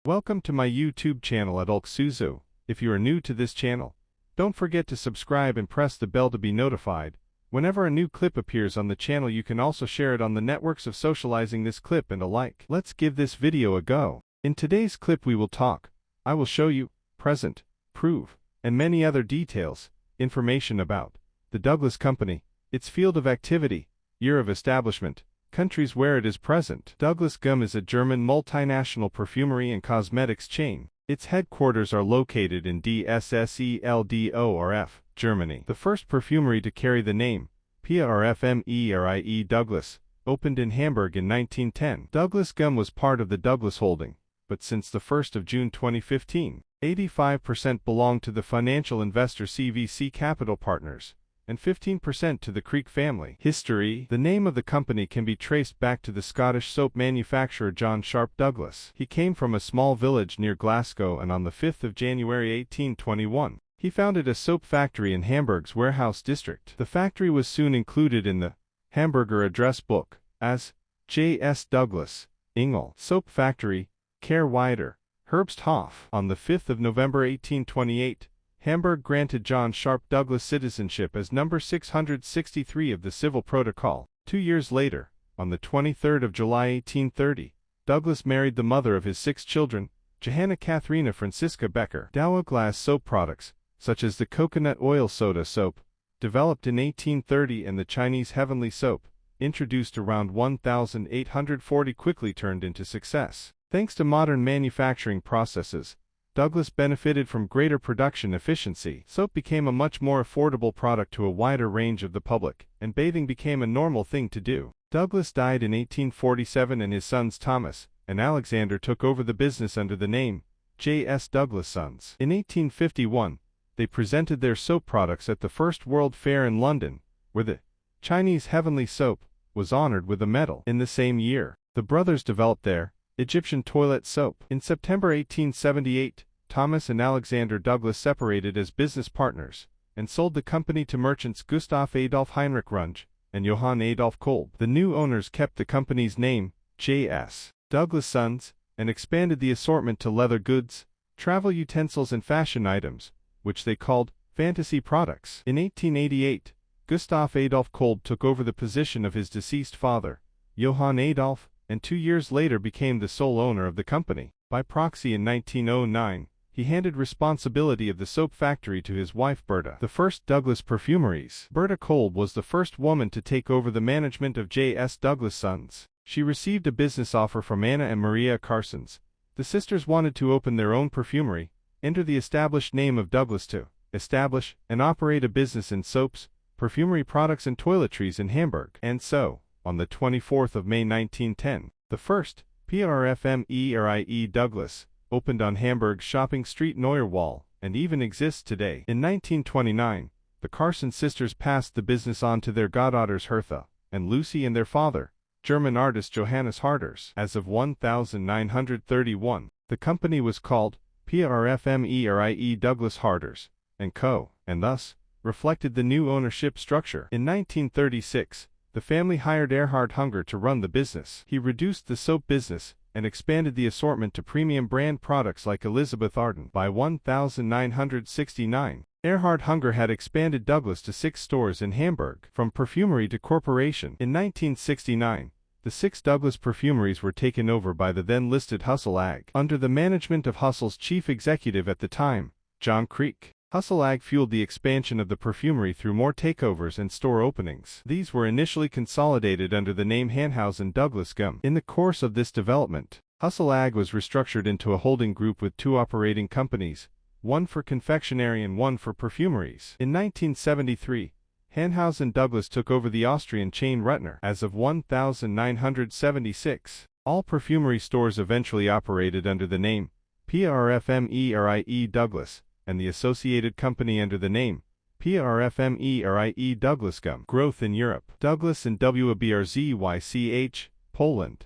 Welcome to my YouTube channel at Alexandru. If you are new to this channel, don't forget to subscribe and press the bell to be notified. Whenever a new clip appears on the channel, you can also share it on the networks of socializing this clip and a like. Let's give this video a go. In today's clip I will show you, present, prove, and many other details, information about the Douglas Company, its field of activity, year of establishment, countries where it is present. Douglas Gum is a German multinational perfumery and cosmetics chain. Its headquarters are located in DSSELDORF, Germany. The first perfumery to carry the name, PRFMERIE Douglas, opened in Hamburg in 1910. Douglas Gum was part of the Douglas Holding, but since the 1st of June 2015, 85% belonged to the financial investor CVC Capital Partners, and 15% to the Creek family. History. The name of the company can be traced back to the Scottish soap manufacturer John Sharp Douglas. He came from a small village near Glasgow, and on the 5th of January 1821, he founded a soap factory in Hamburg's Warehouse district. The factory was soon included in the Hamburger address book as J.S. Douglas, Engel Soap Factory, Kehrwieder, Herbsthof. On the 5th of November 1828, Hamburg granted John Sharp Douglas citizenship as number 663 of the Civil Protocol. 2 years later, on the 23rd of July 1830, Douglas married the mother of his 6 children, Johanna Katharina Franziska Becker. Douglas soap products, such as the coconut oil soda soap, developed in 1830, and the Chinese heavenly soap, introduced around 1840, quickly turned into success. Thanks to modern manufacturing processes, Douglas benefited from greater production efficiency. Soap became a much more affordable product to a wider range of the public, and bathing became a normal thing to do. Douglas died in 1847, and his sons Thomas and Alexandru took over the business under the name J.S. Douglas Sons. In 1851, they presented their soap products at the First World Fair in London, where the Chinese heavenly soap was honored with a medal. In the same year, the brothers developed their Egyptian toilet soap. In September 1878, Thomas and Alexandru Douglas separated as business partners and sold the company to merchants Gustav Adolf Heinrich Runge and Johann Adolf Kolb. The new owners kept the company's name, J.S. Douglas Sons, and expanded the assortment to leather goods, travel utensils, and fashion items, which they called fantasy products. In 1888, Gustav Adolf Kolb took over the position of his deceased father, Johann Adolf, and 2 years later became the sole owner of the company. By proxy, in 1909, he handed responsibility of the soap factory to his wife Berta. The first Douglas perfumeries. Berta Kolb was the first woman to take over the management of J.S. Douglas Sons. She received a business offer from Anna and Maria Carsons. The sisters wanted to open their own perfumery, enter the established name of Douglas to establish and operate a business in soaps, perfumery products, and toiletries in Hamburg. And so, on the 24th of May 1910, the first PRFMERIE Douglas opened on Hamburg's shopping street Neuerwall, and even exists today. In 1929, the Carson sisters passed the business on to their goddaughters Hertha and Lucy and their father, German artist Johannes Harders. As of 1931, the company was called PRFMERIE Douglas Harders & Co., and thus reflected the new ownership structure. In 1936, the family hired Erhard Hunger to run the business. He reduced the soap business and expanded the assortment to premium brand products like Elizabeth Arden. By 1969, Erhard Hunger had expanded Douglas to 6 stores in Hamburg. From perfumery to corporation. In 1969, the 6 Douglas perfumeries were taken over by the then-listed Hussel AG, under the management of Hussel's chief executive at the time, John Creek. Hussel AG fueled the expansion of the perfumery through more takeovers and store openings. These were initially consolidated under the name Hanhausen Douglas Gum. In the course of this development, Hussel AG was restructured into a holding group with 2 operating companies, one for confectionery and one for perfumeries. In 1973, Hanhausen Douglas took over the Austrian chain Ruttner. As of 1976, all perfumery stores eventually operated under the name PRFMERIE Douglas, and the associated company under the name PRFMERIE Douglas Gum. Growth in Europe. Douglas and WBRZYCH, Poland.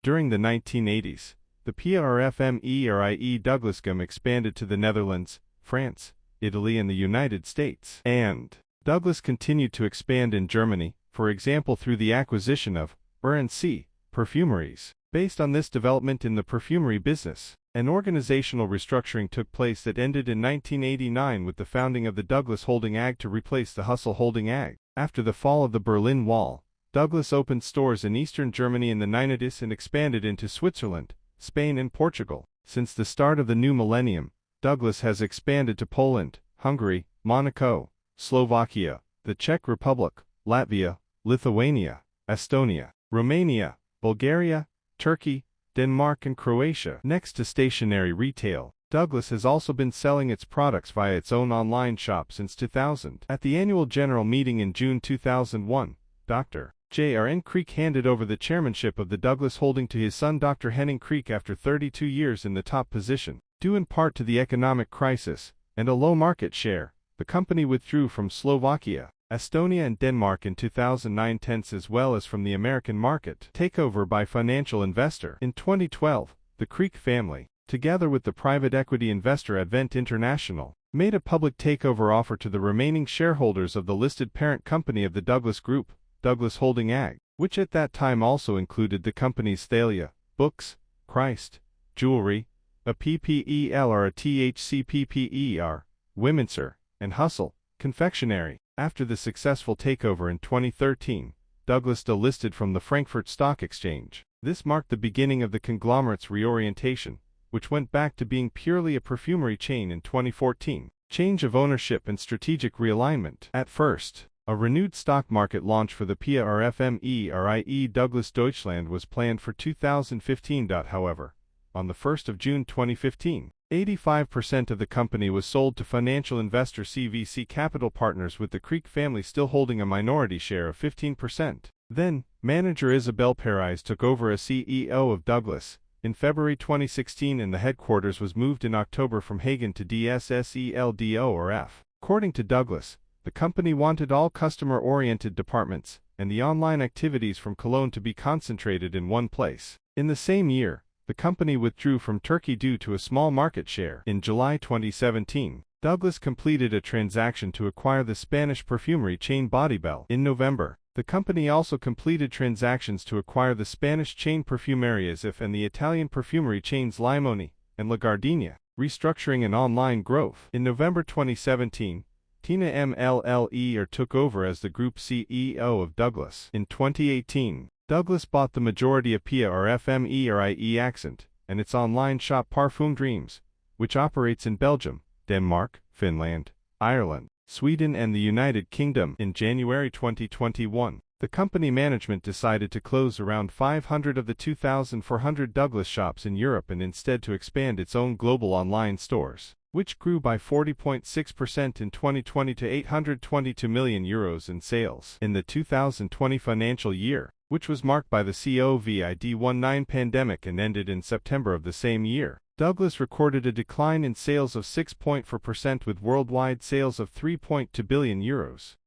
During the 1980s, the PRFMERIE Douglas Gum expanded to the Netherlands, France, Italy, and the United States. And Douglas continued to expand in Germany, for example through the acquisition of R&C perfumeries. Based on this development in the perfumery business, an organizational restructuring took place that ended in 1989 with the founding of the Douglas Holding AG to replace the Hussel Holding AG. After the fall of the Berlin Wall, Douglas opened stores in eastern Germany and the Netherlands and expanded into Switzerland, Spain and Portugal. Since the start of the new millennium, Douglas has expanded to Poland, Hungary, Monaco, Slovakia, the Czech Republic, Latvia, Lithuania, Estonia, Romania, Bulgaria, Turkey, Denmark and Croatia. Next to stationery retail, Douglas has also been selling its products via its own online shop since 2000. At the annual general meeting in June 2001, Dr. J.R.N. Kriek handed over the chairmanship of the Douglas Holding to his son Dr. Henning Kriek after 32 years in the top position. Due in part to the economic crisis and a low market share, the company withdrew from Slovakia, Estonia and Denmark in 2009, as well as from the American market. Takeover by financial investor. In 2012, the Kriek family, together with the private equity investor Advent International, made a public takeover offer to the remaining shareholders of the listed parent company of the Douglas Group, Douglas Holding AG, which at that time also included the companies Thalia, Books, Christ, Jewelry, a PPEL or a THCPPER, Wimmenser, and Hussel, Confectionery. After the successful takeover in 2013, Douglas delisted from the Frankfurt Stock Exchange. This marked the beginning of the conglomerate's reorientation, which went back to being purely a perfumery chain in 2014. Change of ownership and strategic realignment. At first, a renewed stock market launch for the PRFME i.e. Douglas Deutschland was planned for 2015. However, on the 1st of June 2015, 85% of the company was sold to financial investor CVC Capital Partners, with the Kriek family still holding a minority share of 15%. Then, manager Isabel Perez took over as CEO of Douglas in February 2016, and the headquarters was moved in October from Hagen to DSSELDO or F. According to Douglas, the company wanted all customer-oriented departments and the online activities from Cologne to be concentrated in one place. In the same year, the company withdrew from Turkey due to a small market share. In July 2017, Douglas completed a transaction to acquire the Spanish perfumery chain Bodybell. In November, the company also completed transactions to acquire the Spanish chain Perfumeria If and the Italian perfumery chains Limoni and La Gardenia, restructuring and online growth. In November 2017, Tina MLLE took over as the group CEO of Douglas. In 2018, Douglas bought the majority of PRFME Accent and its online shop Parfum Dreams, which operates in Belgium, Denmark, Finland, Ireland, Sweden and the United Kingdom. In January 2021, the company management decided to close around 500 of the 2,400 Douglas shops in Europe and instead to expand its own global online stores, which grew by 40.6% in 2020 to €822 million in sales. In the 2020 financial year, which was marked by the COVID-19 pandemic and ended in September of the same year, Douglas recorded a decline in sales of 6.4% with worldwide sales of €3.2 billion.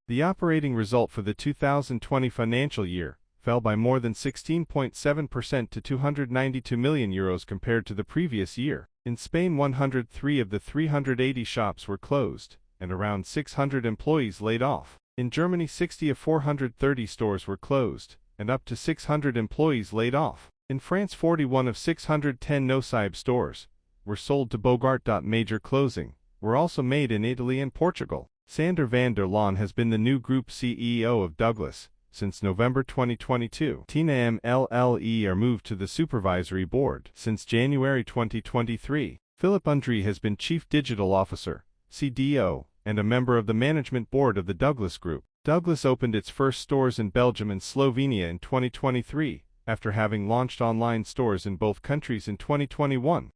The operating result for the 2020 financial year fell by more than 16.7% to €292 million compared to the previous year. In Spain, 103 of the 380 shops were closed, and around 600 employees laid off. In Germany, 60 of 430 stores were closed, and up to 600 employees laid off. In France, 41 of 610 Nosib stores were sold to Bogart. Major closing were also made in Italy and Portugal. Sander van der Laan has been the new group CEO of Douglas since November 2022. Tina MLLE moved to the supervisory board. Since January 2023, Philip Undry has been Chief Digital Officer, CDO, and a member of the management board of the Douglas Group. Douglas opened its first stores in Belgium and Slovenia in 2023, after having launched online stores in both countries in 2021.